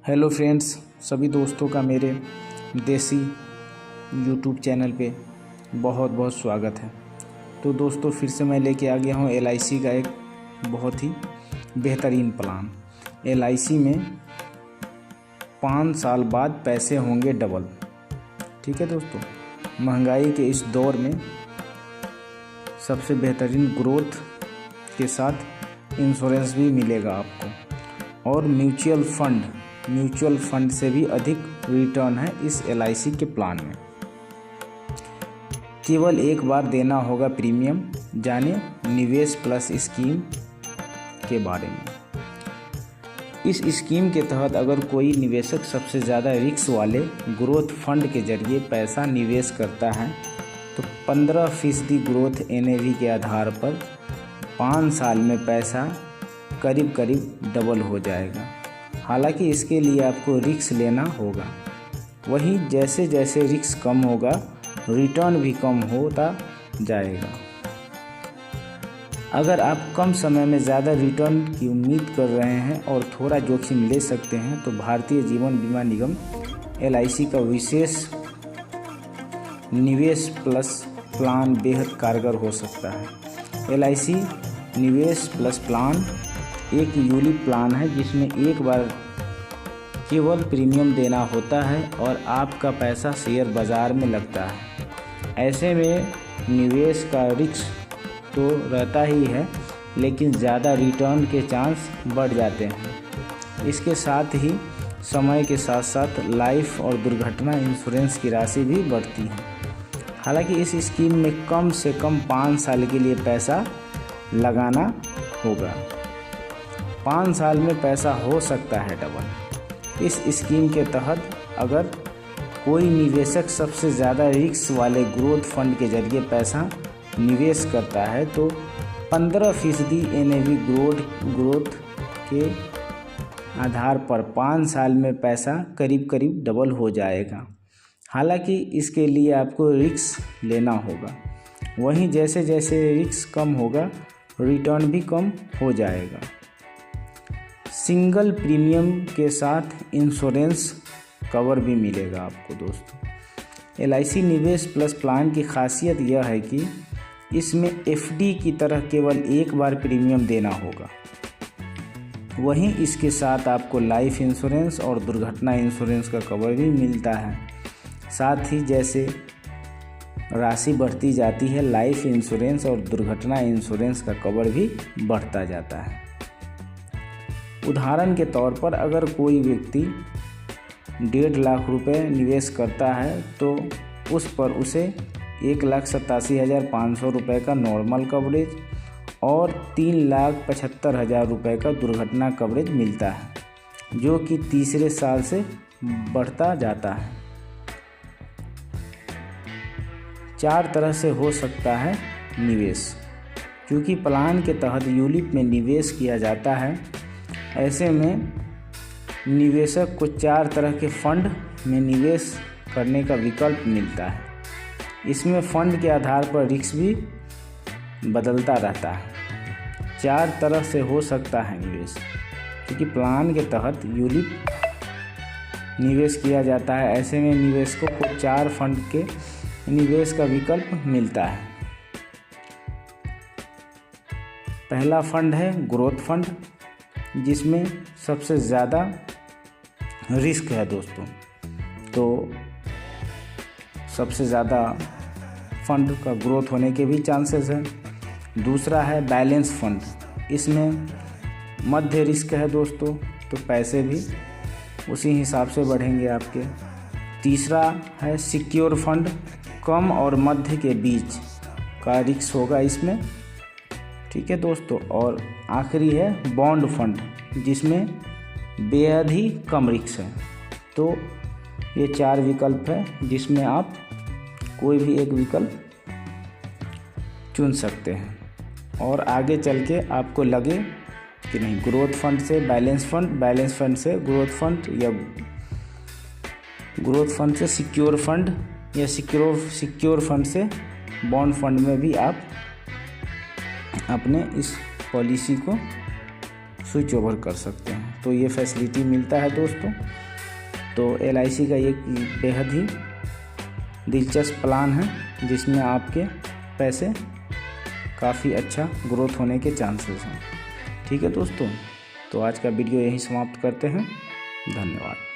Hello friends, सभी दोस्तों का मेरे देसी यूट्यूब चैनल पे बहुत बहुत स्वागत है। तो दोस्तों, फिर से मैं लेके आ गया हूँ LIC का एक बहुत ही बेहतरीन प्लान। LIC में 5 साल बाद पैसे होंगे डबल। ठीक है दोस्तों, महंगाई के इस दौर में सबसे बेहतरीन ग्रोथ के साथ इंश्योरेंस भी मिलेगा आपको, और म्यूचुअल फंड से भी अधिक रिटर्न है इस LIC के प्लान में। केवल एक बार देना होगा प्रीमियम। जाने निवेश प्लस स्कीम के बारे में। इस स्कीम के तहत अगर कोई निवेशक सबसे ज़्यादा रिस्क वाले ग्रोथ फंड के जरिए पैसा निवेश करता है तो 15% ग्रोथ NAV के आधार पर 5 साल में पैसा करीब डबल हो जाएगा। हालांकि इसके लिए आपको रिस्क लेना होगा। वहीं जैसे जैसे रिस्क कम होगा रिटर्न भी कम होता जाएगा। अगर आप कम समय में ज़्यादा रिटर्न की उम्मीद कर रहे हैं और थोड़ा जोखिम ले सकते हैं तो भारतीय जीवन बीमा निगम LIC का विशेष निवेश प्लस प्लान बेहद कारगर हो सकता है। LIC निवेश प्लस प्लान एक यूलिप प्लान है जिसमें एक बार केवल प्रीमियम देना होता है और आपका पैसा शेयर बाज़ार में लगता है। ऐसे में निवेश का रिस्क तो रहता ही है, लेकिन ज़्यादा रिटर्न के चांस बढ़ जाते हैं। इसके साथ ही समय के साथ साथ लाइफ और दुर्घटना इंश्योरेंस की राशि भी बढ़ती है। हालांकि इस स्कीम में कम से कम 5 साल के लिए पैसा लगाना होगा। 5 साल में पैसा हो सकता है डबल। इस स्कीम के तहत अगर कोई निवेशक सबसे ज़्यादा रिस्क वाले ग्रोथ फंड के जरिए पैसा निवेश करता है तो 15% NAV ग्रोथ के आधार पर 5 साल में पैसा करीब डबल हो जाएगा। हालांकि इसके लिए आपको रिस्क लेना होगा। वहीं जैसे जैसे रिस्क कम होगा रिटर्न भी कम हो जाएगा। सिंगल प्रीमियम के साथ इंश्योरेंस कवर भी मिलेगा आपको दोस्तों। LIC निवेश प्लस प्लान की खासियत यह है कि इसमें FD की तरह केवल एक बार प्रीमियम देना होगा। वहीं इसके साथ आपको लाइफ इंश्योरेंस और दुर्घटना इंश्योरेंस का कवर भी मिलता है। साथ ही जैसे राशि बढ़ती जाती है, लाइफ इंश्योरेंस और दुर्घटना इंश्योरेंस का कवर भी बढ़ता जाता है। उदाहरण के तौर पर अगर कोई व्यक्ति 1.5 लाख रुपए निवेश करता है तो उस पर उसे 1,87,500 रुपये का नॉर्मल कवरेज और 3,75,000 रुपये का दुर्घटना कवरेज मिलता है, जो कि तीसरे साल से बढ़ता जाता है। 4 तरह से हो सकता है निवेश। क्योंकि प्लान के तहत यूलिप में निवेश किया जाता है, ऐसे में निवेशक को 4 तरह के फंड में निवेश करने का विकल्प मिलता है। इसमें फंड के आधार पर रिस्क भी बदलता रहता है। 4 तरह से हो सकता है निवेश। क्योंकि प्लान के तहत यूलिप निवेश किया जाता है, ऐसे में निवेशकों को 4 फंड के निवेश का विकल्प मिलता है। पहला फंड है ग्रोथ फंड, जिसमें सबसे ज़्यादा रिस्क है दोस्तों। तो सबसे ज़्यादा फंड का ग्रोथ होने के भी चांसेस हैं। दूसरा है बैलेंस फंड, इसमें मध्य रिस्क है दोस्तों, तो पैसे भी उसी हिसाब से बढ़ेंगे आपके। तीसरा है सिक्योर फंड, कम और मध्य के बीच का रिस्क होगा इसमें। ठीक है दोस्तों। और आखिरी है बॉन्ड फंड, जिसमें बेहद ही कम रिस्क है। तो ये 4 विकल्प है जिसमें आप कोई भी एक विकल्प चुन सकते हैं। और आगे चल के आपको लगे कि नहीं ग्रोथ फंड से बैलेंस फंड से ग्रोथ फंड, या ग्रोथ फंड से सिक्योर फंड, या सिक्योर फंड से बॉन्ड फंड में भी आप अपने इस पॉलिसी को स्विच ओवर कर सकते हैं। तो ये फैसिलिटी मिलता है दोस्तों। तो LIC का एक बेहद ही दिलचस्प प्लान है जिसमें आपके पैसे काफ़ी अच्छा ग्रोथ होने के चांसेस हैं। ठीक है दोस्तों, तो आज का वीडियो यहीं समाप्त करते हैं। धन्यवाद।